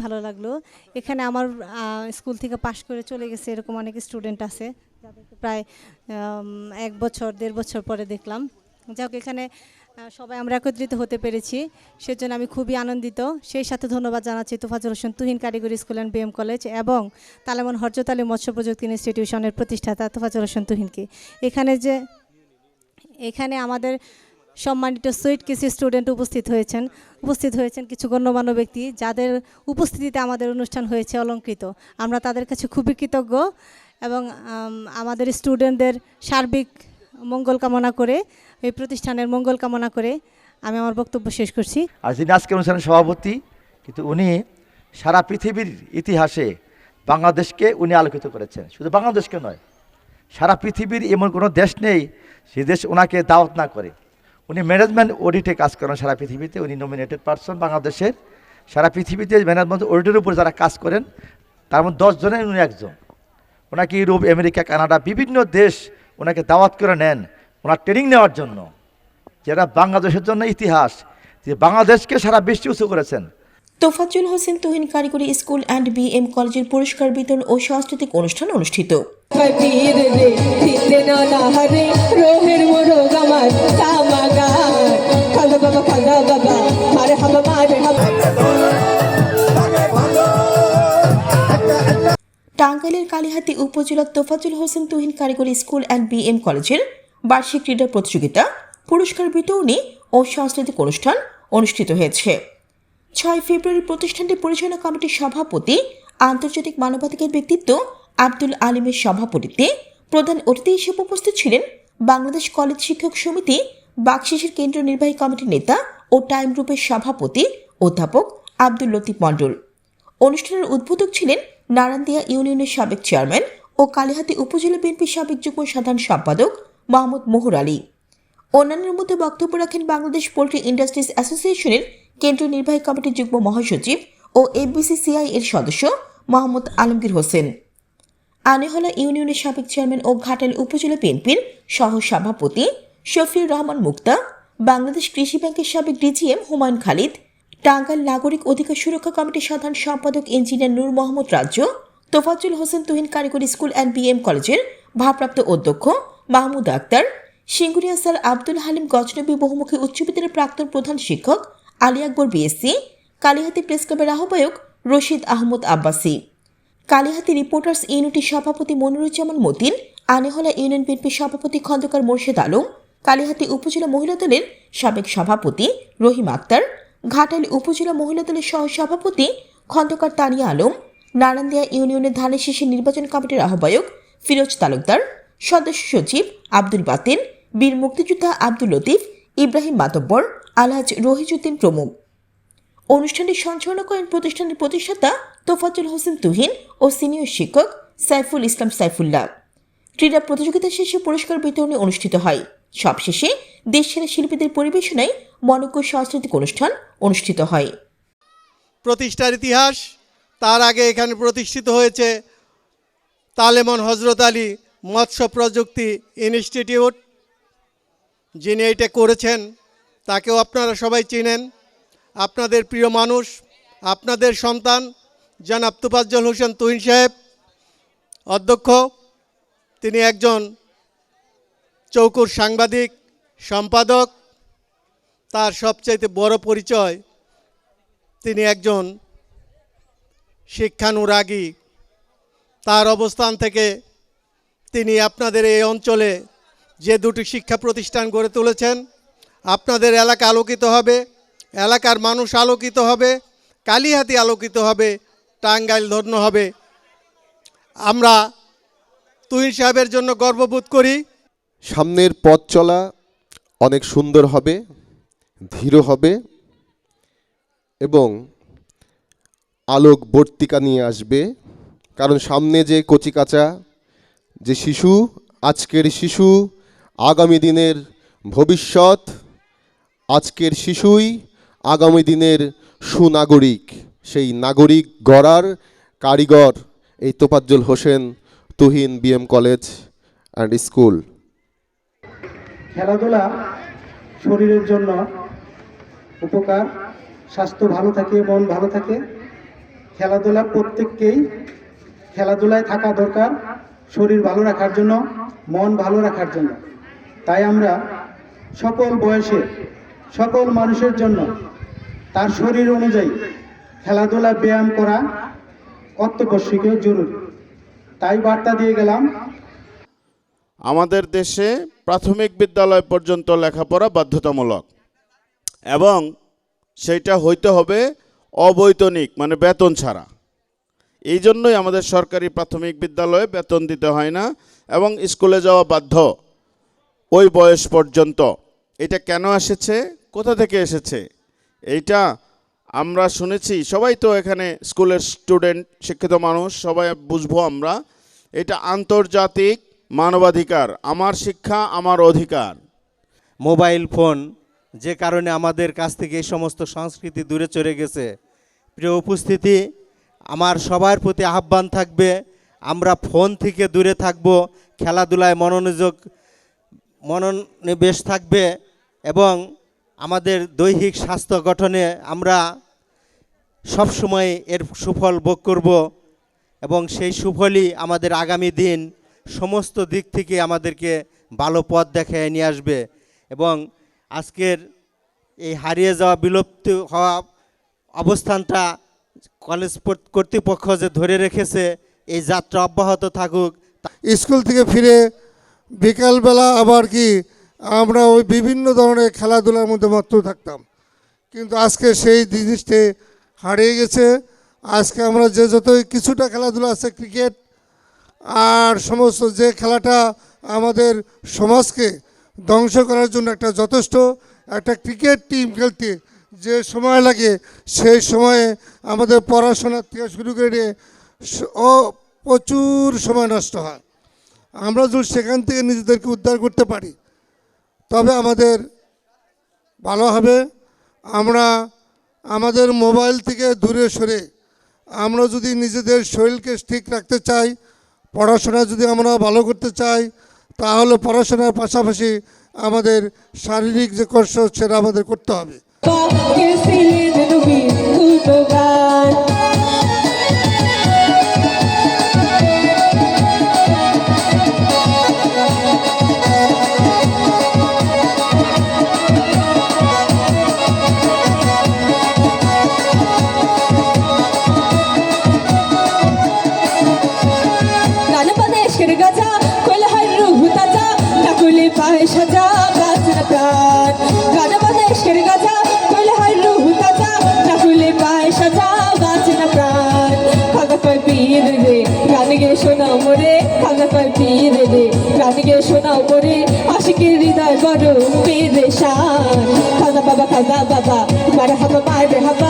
ভালো লাগলো। এখানে আমার স্কুল থেকে পাশ করে চলে গেছে এরকম অনেক স্টুডেন্ট আছে, যাদেরকে প্রায় 1 বছর 1.5 বছর পরে দেখলাম। যাক, এখানে সবাই আমরা একত্রিত হতে পেরেছি, সেজন্য আমি খুবই আনন্দিত। সেই সাথে ধন্যবাদ জানাচ্ছি তোফাজ্জল হোসেন তুহিন কারিগরি স্কুল অ্যান্ড বিএম কলেজ এবং তালেমন হযরত আলী মৎস্য প্রযুক্তি ইনস্টিটিউশনের প্রতিষ্ঠাতা তোফাজ্জল হোসেন তুহিনকে। এখানে আমাদের সম্মানিত সুইট কিছু স্টুডেন্ট উপস্থিত হয়েছেন কিছু গণ্যমান্য ব্যক্তি, যাদের উপস্থিতিতে আমাদের অনুষ্ঠান হয়েছে অলংকৃত। আমরা তাদের কাছে খুবই কৃতজ্ঞ এবং আমাদের স্টুডেন্টদের সার্বিক মঙ্গল কামনা করে, এই প্রতিষ্ঠানের মঙ্গল কামনা করে আমি আমার বক্তব্য শেষ করছি। আর যিনি আজকের অনুষ্ঠানের সভাপতি, কিন্তু উনি সারা পৃথিবীর ইতিহাসে বাংলাদেশকে উনি আলোকিত করেছেন। শুধু বাংলাদেশকে নয়, সারা পৃথিবীর এমন কোনো দেশ নেই যে দেশ ওনাকে দাওয়াত না করে। উনি ম্যানেজমেন্ট অডিটে কাজ করেন সারা পৃথিবীতে। উনি নমিনেটেড পারসন বাংলাদেশের। সারা পৃথিবীতে ম্যানেজমেন্ট অডিটের উপর যারা কাজ করেন তার মধ্যে 10 জনের উনি একজন। ওনাকে ইউরোপ, আমেরিকা, কানাডা বিভিন্ন দেশ ওনাকে দাওয়াত করে নেন ওনার ট্রেনিং নেওয়ার জন্য, যেটা বাংলাদেশের জন্য ইতিহাস, যে বাংলাদেশকে সারা বিশ্বে উঁচু করেছেন। তোফাজ্জল হোসেন তুহিন কারিগরি স্কুল অ্যান্ড বিএম কলেজের পুরস্কার বিতরণ ও সাংস্কৃতিক অনুষ্ঠান অনুষ্ঠিত। টাঙ্গাইলের কালিহাতী উপজেলার তোফাজ্জল হোসেন তুহিন কারিগরি স্কুল অ্যান্ড বিএম কলেজের বার্ষিক ক্রীড়া প্রতিযোগিতা, পুরস্কার বিতরণী ও সাংস্কৃতিক অনুষ্ঠান অনুষ্ঠিত হয়েছে। 6 ফেব্রুয়ারি প্রতিষ্ঠানটির পরিচালনা কমিটির সভাপতি আন্তর্জাতিক মানবাধিকার ব্যক্তিত্ব আব্দুল আলিমের সভাপতিত্বে প্রধান অতিথি হিসেবে উপস্থিত ছিলেন বাংলাদেশ কলেজ শিক্ষক সমিতি বাকশিসের কেন্দ্রীয় নির্বাহী কমিটির নেতা ও টাইম গ্রুপের সভাপতি অধ্যাপক আব্দুল লতিফ মণ্ডল। অনুষ্ঠানের উদ্বোধক ছিলেন নারায়ণদিয়া ইউনিয়নের সাবেক চেয়ারম্যান ও কালিহাতী উপজেলা বিএনপির সাবেক যুগ্ম সাধারণ সম্পাদক মোহাম্মদ মোহর আলী। অন্যান্যের মধ্যে বক্তব্য রাখেন বাংলাদেশ পোল্ট্রি ইন্ডাস্ট্রিজ অ্যাসোসিয়েশনের কেন্দ্রীয় নির্বাহী কমিটির যুগ্ম মহাসচিব ও এফবিসিসিআই এর সদস্য মোহাম্মদ আলমগীর হোসেন, আনেহলা ইউনিয়নের সাবেক চেয়ারম্যান ও ঘাটাইল উপজেলা বিএনপির সহ সভাপতি শফিউর রহমান মুক্তা, বাংলাদেশ কৃষি ব্যাংকের সাবেক ডিজিএম হুমায়ুন খালিদ, টাঙ্গাইল নাগরিক অধিকার সুরক্ষা কমিটির সাধারণ সম্পাদক ইঞ্জিনিয়ার নূর মোহাম্মদ রাজ্য, তোফাজ্জল হোসেন তুহিন কারিগরি স্কুল অ্যান্ড বিএম কলেজের ভারপ্রাপ্ত অধ্যক্ষ মাহমুদ আক্তার, সিঙ্গুরিয়া স্যার আব্দুল হালিম গজনবী বহুমুখী উচ্চ বিদ্যালয়ের প্রাক্তন প্রধান শিক্ষক আলী আকবর বিএসসি, কালিহাতী প্রেস ক্লাবের আহ্বায়ক রশিদ আহমদ আব্বাসী, কালিহাতী রিপোর্টার্স ইউনিটির সভাপতি মনিরুজ্জামান মতিন, আনেহলা ইউনিয়ন বিএনপির সভাপতি খন্দকার মোর্শেদ আলম, কালিহাতী উপজেলা মহিলা দলের সাবেক সভাপতি রহিম আক্তার, ঘাটাইল উপজেলা মহিলা দলের সহ সভাপতি খন্দকার তানিয়া আলম, নারায়ণদিয়া ইউনিয়নের ধানের শীষের নির্বাচন কমিটির আহ্বায়ক ফিরোজ তালুকদার, সদস্য সচিব আব্দুল বাতিন, বীর মুক্তিযোদ্ধা আব্দুল লতিফ, ইব্রাহিম মাতব্বর, আলহাজ রহিজউদ্দিন প্রমুখ। অনুষ্ঠানটি সঞ্চালনা করেন প্রতিষ্ঠানের প্রতিষ্ঠাতা তোফাজ্জল হোসেন তুহিন ও সিনিয়র শিক্ষক সাইফুল ইসলাম সাইফুল্লাহ। ক্রীড়া প্রতিযোগিতা শেষে পুরস্কার বিতরণী অনুষ্ঠিত হয়। সবশেষে দেশসেরা শিল্পীদের পরিবেশনায় মনোজ্ঞ সাংস্কৃতিক অনুষ্ঠান অনুষ্ঠিত হয়। প্রতিষ্ঠার ইতিহাস, তার আগে এখানে প্রতিষ্ঠিত হয়েছে তালেমন হযরত আলী মৎস্য প্রযুক্তি ইনস্টিটিউট। যিনি এটা করেছেন তাকেও আপনারা সবাই চিনেন। আপনাদের প্রিয় মানুষ, আপনাদের সন্তান জনাব তোফাজ্জল হোসেন তুহিন সাহেব অধ্যক্ষ। তিনি একজন চৌকুর সাংবাদিক, সম্পাদক। তার সবচাইতে বড় পরিচয়, তিনি একজন শিক্ষানুরাগী। তার অবস্থান থেকে তিনি আপনাদের এই অঞ্চলে যে দুটি শিক্ষা প্রতিষ্ঠান গড়ে তুলেছেন, আপনাদের এলাকা আলোকিত হবে, এলাকার মানুষ আলোকিত হবে, কালিহাতী আলোকিত হবে, টাঙ্গাইল ধন্য হবে। আমরা তুহিন সাহেবের জন্য গর্ববোধ করি। সামনের পথ চলা অনেক সুন্দর হবে, ধীর হবে এবং আলোক বর্তিকা নিয়ে আসবে। কারণ সামনে যে কচিকাঁচা যে শিশু, আজকের শিশু আগামী দিনের ভবিষ্যৎ, আজকের শিশুই আগামী দিনের সুনাগরিক। সেই নাগরিক গড়ার কারিগর এই Tofazzal Hossain Tuhin BM college and school. খেলাধুলা শরীরের জন্য উপকার, স্বাস্থ্য ভালো থাকে, মন ভালো থাকে। খেলাধুলা প্রত্যেককেই খেলাধুলায় থাকা দরকার, শরীর ভালো রাখার জন্য, মন ভালো রাখার জন্য। তাই আমরা সকল বয়সে সকল মানুষের জন্য তার শরীর অনুযায়ী খেলাধুলা ব্যায়াম করা অত্যাবশ্যকীয় জরুরি। তাই বার্তা দিয়ে গেলাম। আমাদের দেশে প্রাথমিক বিদ্যালয় পর্যন্ত লেখাপড়া বাধ্যতামূলক এবং সেইটা হইতে হবে অবৈতনিক, মানে বেতন ছাড়া। এই জন্যই আমাদের সরকারি প্রাথমিক বিদ্যালয়ে বেতন দিতে হয় না এবং স্কুলে যাওয়া বাধ্য ওই বয়স পর্যন্ত। এটা কেন এসেছে, কোথা থেকে এসেছে, এইটা আমরা শুনেছি, সবাই তো এখানে স্কুলের স্টুডেন্ট, শিক্ষিত মানুষ, সবাই বুঝবো আমরা। এটা আন্তর্জাতিক মানবাধিকার, আমার শিক্ষা আমার অধিকার। মোবাইল ফোন যে কারণে আমাদের কাছ থেকে এই সমস্ত সংস্কৃতি দূরে চলে গেছে। প্রিয় উপস্থিতি, আমার সবার প্রতি আহ্বান থাকবে, আমরা ফোন থেকে দূরে থাকব, খেলাধুলায় মনোনিবেশ থাকবে এবং আমাদের দৈহিক স্বাস্থ্য গঠনে আমরা সবসময় এর সুফল ভোগ করব এবং সেই সুফলই আমাদের আগামী দিন সমস্ত দিক থেকে আমাদেরকে ভালো পথ দেখায় নিয়ে আসবে। এবং আজকের এই হারিয়ে যাওয়া, বিলুপ্ত হওয়া অবস্থানটা কলেজ কর্তৃপক্ষ যে ধরে রেখেছে, এই যাত্রা অব্যাহত থাকুক। স্কুল থেকে ফিরে বিকালবেলা আবার কি আমরা ওই বিভিন্ন ধরনের খেলাধুলার মধ্যে মত্ত থাকতাম, কিন্তু আজকে সেই জিনিসটি হারিয়ে গেছে। আজকে আমরা যে যতই কিছুটা খেলাধুলা আছে, ক্রিকেট আর সমস্ত যে খেলাটা আমাদের সমাজকে ধ্বংস করার জন্য একটা যথেষ্ট, একটা ক্রিকেট টিম খেলতে যে সময় লাগে সেই সময়ে আমাদের পড়াশোনার থেকে শুরু করে প্রচুর সময় নষ্ট হয়। আমরা যদি সেখান থেকে নিজেদেরকে উদ্ধার করতে পারি তবে আমাদের ভালো হবে। আমরা আমাদের মোবাইল থেকে দূরে সরে আমরা যদি নিজেদের শরীরকে ঠিক রাখতে চাই, পড়াশোনা যদি আমরা ভালো করতে চাই, তাহলে পড়াশোনার পাশাপাশি আমাদের শারীরিক যে কসরত সেটা আমাদের করতে হবে। শোনাও মোরে খাগা কয় পীর রে, গান গে শোনাও মোরে আশিকের হৃদয় বড় পেরেশান। খাগা বাবা মার হাবা